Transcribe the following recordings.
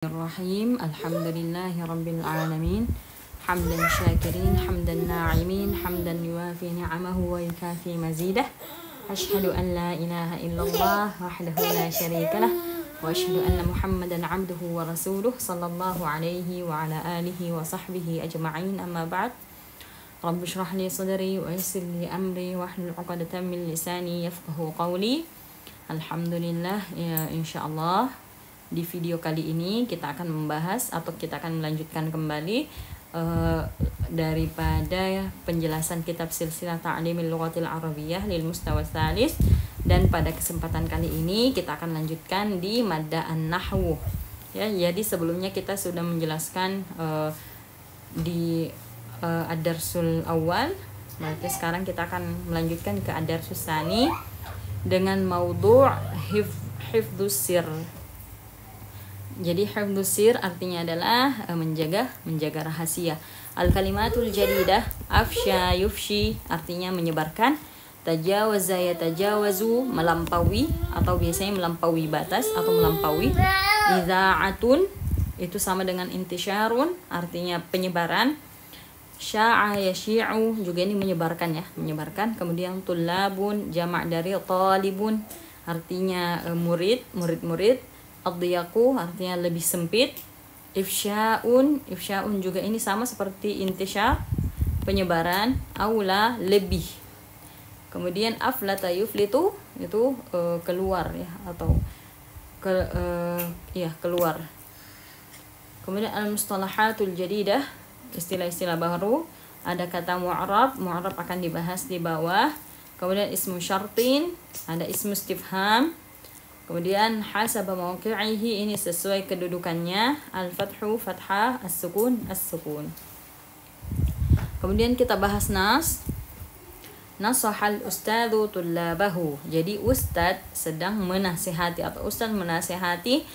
الرحيم الحمد لله رب العالمين حمدا شاكرين حمدا ناعمين حمدا يوافي نعمه ويكافي مزيده أشهد أن لا إله إلا الله وحده لا شريك له وأشهد أن محمدا عبده ورسوله صلى الله عليه وعلى آله وصحبه أجمعين أما بعد رب اشرح لي صدري ويسر لي أمري واحلل عقدة من لساني يفقه قولي. Alhamdulillah ya, insyaallah di video kali ini kita akan membahas atau kita akan melanjutkan kembali daripada penjelasan kitab Silsilah Ta'limil Lughatil Arabiyyah lil Mustawa Tsalis, dan pada kesempatan kali ini kita akan lanjutkan di madda an-nahwu. Ya, jadi sebelumnya kita sudah menjelaskan di ad-darsul awal, berarti sekarang kita akan melanjutkan ke ad-darsus tsani dengan maudhu' hifdzus sir. Jadi hifdzus sir artinya adalah menjaga rahasia. Al-kalimatul jadidah afsha yufshi artinya menyebarkan, tajawaza yatajawazu melampaui atau biasanya melampaui batas atau melampaui. Idza'atun itu sama dengan intisyarun artinya penyebaran. Sya'a yasyi'u juga ini menyebarkan ya, menyebarkan. Kemudian tullabun jamak dari talibun artinya murid. Ad-diyaku artinya lebih sempit. Ifsya'un juga ini sama seperti intisyar, penyebaran. Aula lebih. Kemudian aflata yuflitu itu keluar ya, atau keluar. Kemudian al-mustalahatul jadidah, istilah-istilah baru. Ada kata mu'rab akan dibahas di bawah. Kemudian ismu syartin, ada ismu istifham. Kemudian hasaba mawqi'ihi, ini sesuai kedudukannya. Al-fathu fathah, as-sukun as-sukun. Kemudian kita bahas nasahal ustadzu tullabahu. Jadi ustadz sedang menasihati atau ustadz menasihati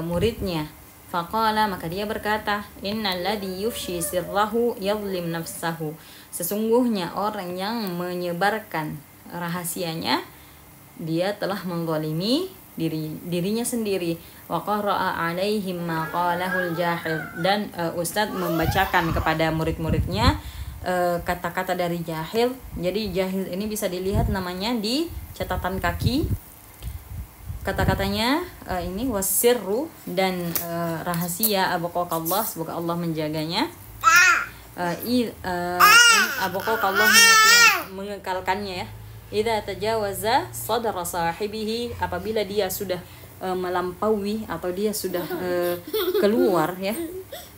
muridnya. Faqala, maka dia berkata, innal ladzi yufshi sirrahu yadhlim nafsahu. Sesungguhnya orang yang menyebarkan rahasianya, dia telah menzalimi dirinya sendiri. Wa qara'a 'alaihim ma qalahul jahil, dan ustadz membacakan kepada murid-muridnya kata-kata dari jahil. Jadi jahil ini bisa dilihat namanya di catatan kaki. Kata-katanya ini wasirru, dan rahasia abaqakallah, semoga Allah menjaganya. Abaqakallah mengekalkannya ya. Idza tajawaza sadra sahibihi, apabila dia sudah melampaui atau dia sudah keluar ya.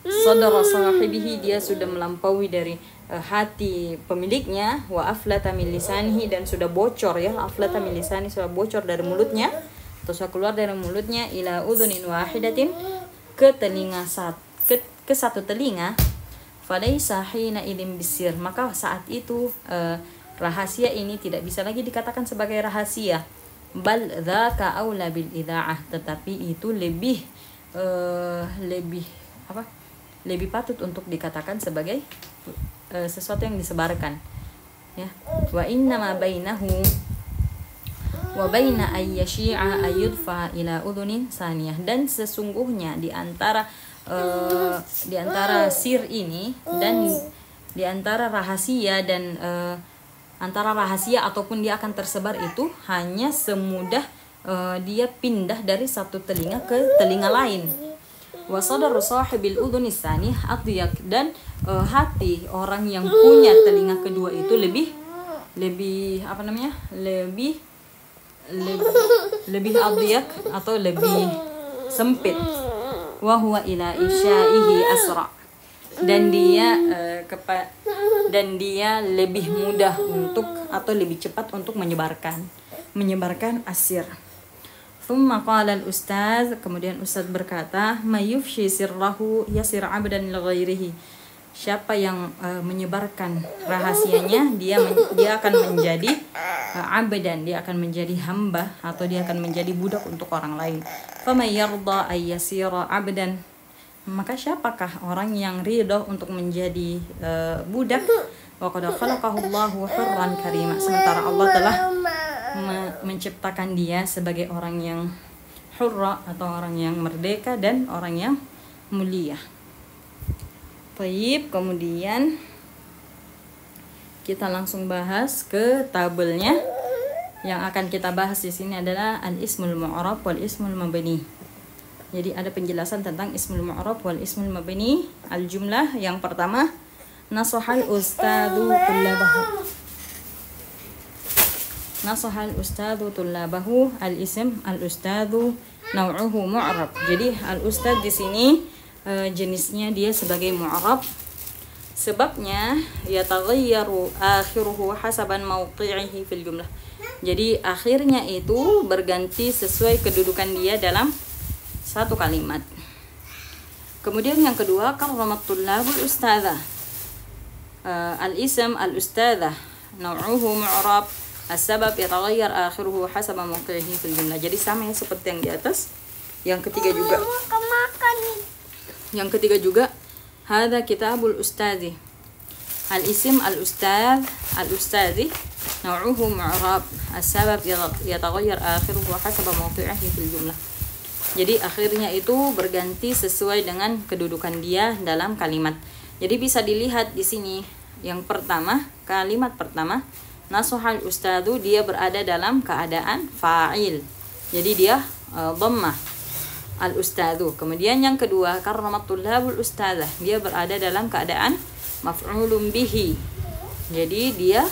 Sadra sahibihi, dia sudah melampaui dari hati pemiliknya. Wa aflata min lisanihi, dan sudah bocor ya. Aflata min lisani, sudah bocor dari mulutnya atau sudah keluar dari mulutnya. Ila udhunin wahidatin, ke telinga ke satu telinga. Falaisa hina idim bisir, maka saat itu rahasia ini tidak bisa lagi dikatakan sebagai rahasia. Bal dzaka aula bil idza'ah, tetapi itu lebih patut untuk dikatakan sebagai sesuatu yang disebarkan ya. Wa inna ma bainahu wa baina ayyashi'a ayyudfa ila udhunin saniyah, dan sesungguhnya di antara sir ini dan di antara rahasia dan antara rahasia ataupun dia akan tersebar itu hanya semudah dia pindah dari satu telinga ke telinga lain. Wa sadru sahibil udhunis tsani adyak, dan hati orang yang punya telinga kedua itu lebih adyak atau lebih sempit. Wa huwa ila isyaihi asra, dan dia lebih mudah untuk atau lebih cepat untuk menyebarkan asir. Thumma qala al-ustaz, kemudian ustaz berkata, mayufshi sirrahu yasir 'abdan li ghairihi. Siapa yang menyebarkan rahasianya, dia akan menjadi abdan, dia akan menjadi hamba atau dia akan menjadi budak untuk orang lain. Faman yarda ay yasira 'abdan, maka siapakah orang yang ridho untuk menjadi budak? Wa qad khalaqahu Allahu hurran karima, sementara Allah telah menciptakan dia sebagai orang yang hurra atau orang yang merdeka dan orang yang mulia. Baik, kemudian kita langsung bahas ke tabelnya. Yang akan kita bahas di sini adalah al-ismul mu'rab wal ismul mabni. Jadi ada penjelasan tentang ismul mu'rab wal ismul mabni. Al-jumlah yang pertama, nasahal ustadzu tullabahu. Nasahal ustadzu tullabahu. Al-ism al-ustadzu nau'uhu mu'rab. Jadi al-ustadz di sini jenisnya dia sebagai mu'rab. Sebabnya yataghayyaru akhiruhu hasaban mawqi'ihi fil jumlah. Jadi akhirnya itu berganti sesuai kedudukan dia dalam satu kalimat. Kemudian yang kedua, karramat tullabul ustadzah. Al-ism al-ustadzah nau'uhu mu'rab. As-sabab yataghayyar akhiruhu hasaba mawqi'ihi fil jumlah. Jadi sama yang seperti yang di atas. Yang ketiga juga. Yang ketiga juga, hadza kitabul ustadzi. Al-ism al-ustadz al-ustadzi nau'uhu mu'rab. As-sabab yataghayyar akhiruhu hasaba mawqi'ihi fil jumlah. Jadi akhirnya itu berganti sesuai dengan kedudukan dia dalam kalimat. Jadi bisa dilihat di sini yang pertama, kalimat pertama, nasuhal ustadzu, dia berada dalam keadaan fa'il. Jadi dia dhammah al-ustadzu. Kemudian yang kedua, karramat tullabul ustadzah, dia berada dalam keadaan maf'ulun bihi. Jadi dia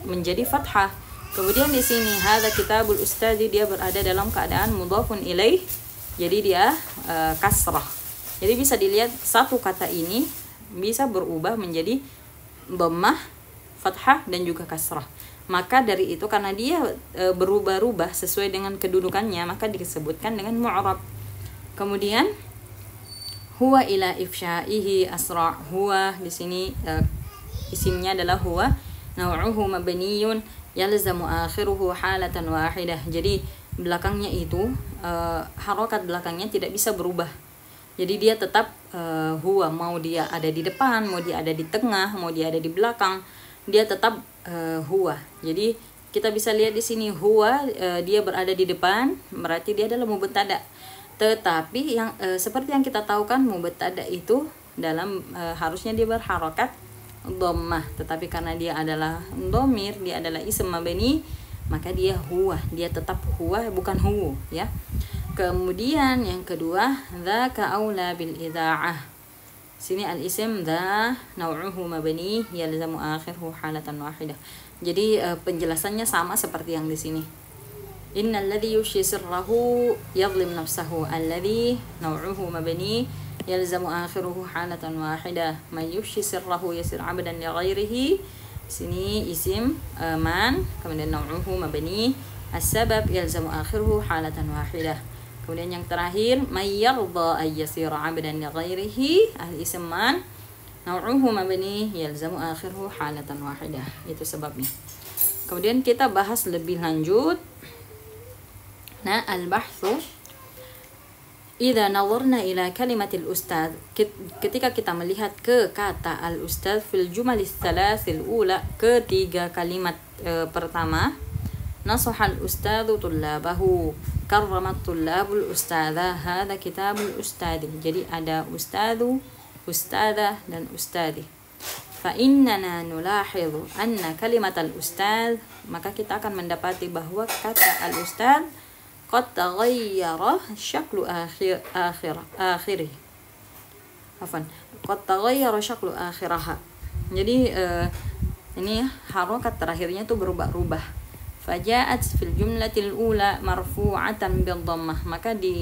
menjadi fathah. Kemudian di sini hadza kitabul ustadzi, dia berada dalam keadaan mudhafun ilaih. Jadi dia kasrah. Jadi bisa dilihat satu kata ini bisa berubah menjadi dhammah, fathah dan juga kasrah. Maka dari itu karena dia berubah-ubah sesuai dengan kedudukannya, maka disebutkan dengan mu'rab. Kemudian huwa ila ifsha'ihi asra'. Huwa di sini isimnya adalah huwa, nau'uhu mabniyun yalzamu akhiruhu halatan wahidah. Jadi belakangnya itu harokat belakangnya tidak bisa berubah. Jadi dia tetap huwa, mau dia ada di depan, mau dia ada di tengah, mau dia ada di belakang, dia tetap huwa. Jadi kita bisa lihat di sini huwa, dia berada di depan, berarti dia adalah mubtada. Tetapi yang seperti yang kita tahu kan, mubtada itu dalam harusnya dia berharokat dhammah, tetapi karena dia adalah dhamir, dia adalah ism mabni, maka dia huwa, dia tetap huwa, bukan hu, ya. Kemudian yang kedua, dzaka aula bil idza'ah. Sini al-ism dza nau'uhu mabni yalzamu akhiruhu halatan wahidah. Jadi penjelasannya sama seperti yang di sini. Innal ladzi yushyi sirrahu yadhlim nafsahu. Alladzi nau'uhu mabni yalzamu akhiruhu halatan wahidah. May yushyi sirrahu yasir 'abdan li ghairihi. Sini isim man, kemudian nau'uhu mabni. As-sabab yalzamu akhiruhu halatan wahidah. Kemudian yang terakhir, may yarda ay yasira 'abdan li ghairihi. Al-ism man nau'uhu mabni yalzamu akhiruhu halatan wahidah. Itu sebabnya. Kemudian kita bahas lebih lanjut. Nah, al-bahthu idza nazarna ila kalimatil ustadz. Ketika kita melihat ke kata al-ustadz fil jumalis tsalatsil ula, ketiga kalimat pertama, nasahal ustadzu tullabahu, karramat tullabul ustadzah, hadza kitabul ustadzi. Jadi ada ustadzu, ustadzah dan ustadzi. Fa innana nulahidhu anna kalimatal ustadz, maka kita akan mendapati bahwa kata al-ustadz qad taghayyara syaklu akhirih. Qad taghayyara syaklu akhiraha. Jadi ini harokat terakhirnya itu berubah-ubah. Faja'at fil jumlatil ula marfu'atan bil dhammah. Maka di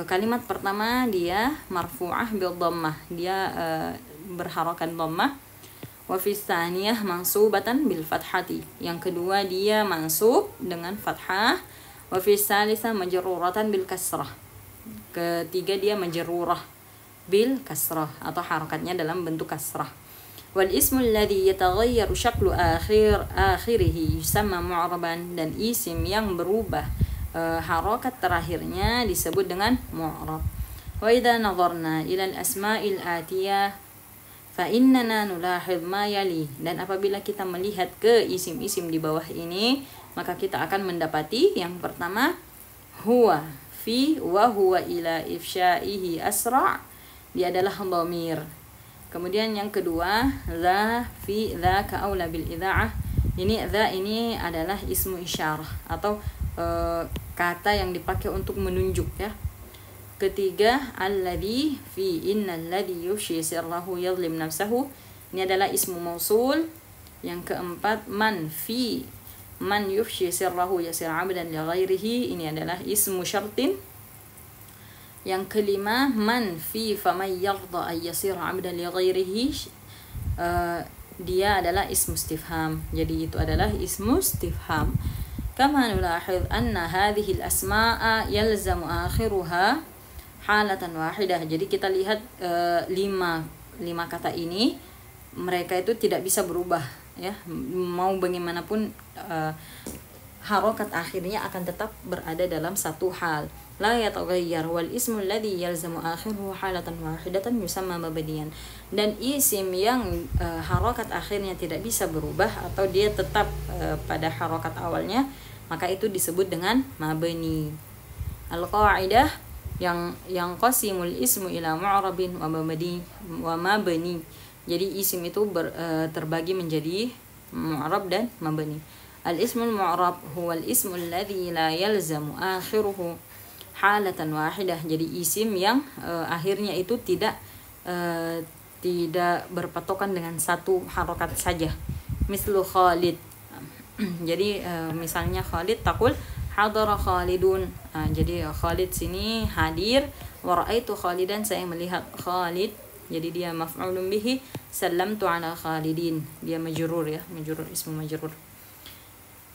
kalimat pertama dia marfu'ah bil dhammah. Dia berharokat dhammah. Wa fi tsaniyah mansubatan bil fathati. Yang kedua dia mansub dengan fathah. Wa fi tsalitsah majruratan bil kasrah. Ketiga dia majrurah bil kasrah atau harakatnya dalam bentuk kasrah. Wal ismul ladzi yataghayyaru syaklu akhirih yusamma mu'raban, dan isim yang berubah harakat terakhirnya disebut dengan mu'rab. Wa idza nadharna ila al-asma'il atiyah fa innana nulahidh ma yali, dan apabila kita melihat ke isim-isim di bawah ini, maka kita akan mendapati yang pertama huwa fi wa huwa ila ifsyaihi asra', dia adalah dhamir. Kemudian yang kedua, dza fi dzaka aula bil idza'ah. Ini dza ini adalah ismu isyarah atau kata yang dipakai untuk menunjuk ya. Ketiga, alladzi fi innal ladzi yufshi sirrahu yadhlim nafsahu. Ini adalah ismu mausul. Yang keempat, man fi man yufshi sirrahu yasir 'abdan li ghairihi. Ini adalah ismu syartin. Yang kelima, man fi faman yarda ay yasir 'abdan li ghairihi. Dia adalah ismu istifham. Jadi itu adalah ismu istifham. Kama nulahidh anna hadhihi al-asma'a yalzamu akhiruha halatan wahidah. Jadi kita lihat lima kata ini, mereka itu tidak bisa berubah ya. Mau bagaimanapun harokat akhirnya akan tetap berada dalam satu hal. La yataghayyar wal ismu alladhi yalzamu akhiruhu halatan wahidatan yusamma mabniyan. Dan isim yang harokat akhirnya tidak bisa berubah atau dia tetap pada harokat awalnya, maka itu disebut dengan mabni. Al-qaidah yang qasimul ismu ila mu'rabin wa mabni. Jadi isim itu terbagi menjadi mu'rab dan mabni. Al-ismul mu'rab huwa al-ismu alladhi la yalzamu akhiruhu halatan wahidah. Jadi isim yang akhirnya itu tidak berpatokan dengan satu harokat saja. Mislu Khalid. Jadi misalnya Khalid, taqul hadara Khalidun. Jadi Khalid sini hadir. Wa ra'aitu Khalidan, saya melihat Khalid. Jadi dia maf'ulun bihi. Sallamtu ala Khalidin. Dia majrur ya, majrur, ismu majrur.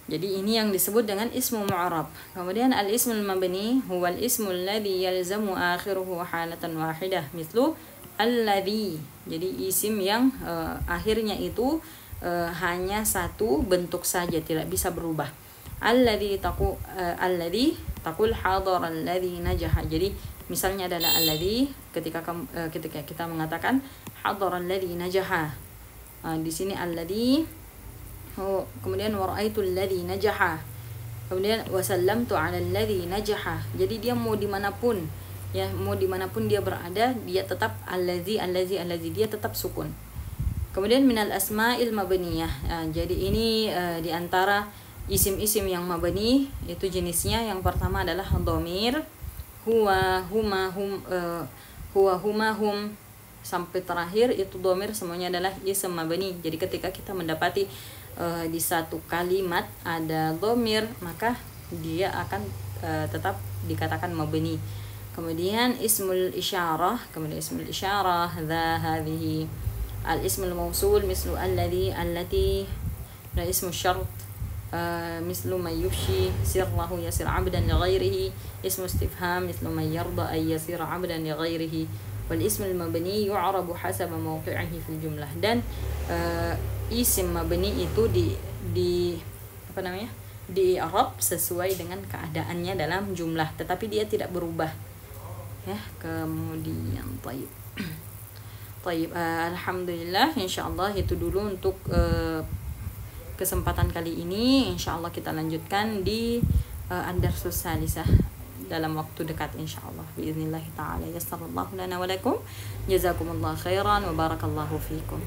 Jadi ini yang disebut dengan ismu mu'rab. Kemudian al-ismul mabni huwa al-ismu alladhi yalzamu akhiruhu halatan wahidah. Mislu alladhi. Jadi isim yang akhirnya itu hanya satu bentuk saja, tidak bisa berubah. Alladhi taqul hadara alladhi najaha. Jadi misalnya adalah alladhi ketika kita mengatakan hadara alladhi najaha. Di sini alladhi. Kemudian waraitu alladhi najaha. Kemudian wasallamtu ala alladhi najaha. Jadi dia mau dimanapun ya, mau dimanapun dia berada, dia tetap alladhi dia tetap sukun. Kemudian minal asma'il mabniyah. Jadi ini di antara isim-isim yang mabni itu jenisnya yang pertama adalah dhamir, huwa huma hum sampai terakhir itu dhamir semuanya adalah isim mabni. Jadi ketika kita mendapati di satu kalimat ada dhamir, maka dia akan tetap dikatakan mabni. Kemudian ismul isyarah, dha hadhihi. Al ismul mausul mislu alladhi allati. Dan ismu syart mislu man yufshi sirrahu yasir 'abdan li ghairihi. Ismu istifham mislu man yarda ay yasir 'abdan li ghairihi. Wal ismul mabni yu'rabu hasaba mawqi'ihi fil jumlah. Dan isim mabni itu di i'rab sesuai dengan keadaannya dalam jumlah, tetapi dia tidak berubah ya. Kemudian alhamdulillah, insyaallah itu dulu untuk kesempatan kali ini. Insyaallah kita lanjutkan di ad-darsus salisah dalam waktu dekat insyaallah biiznillah taala. Yassarallahu lana wa lakum. Jazakumullahu khairan wa barakallahu fikum.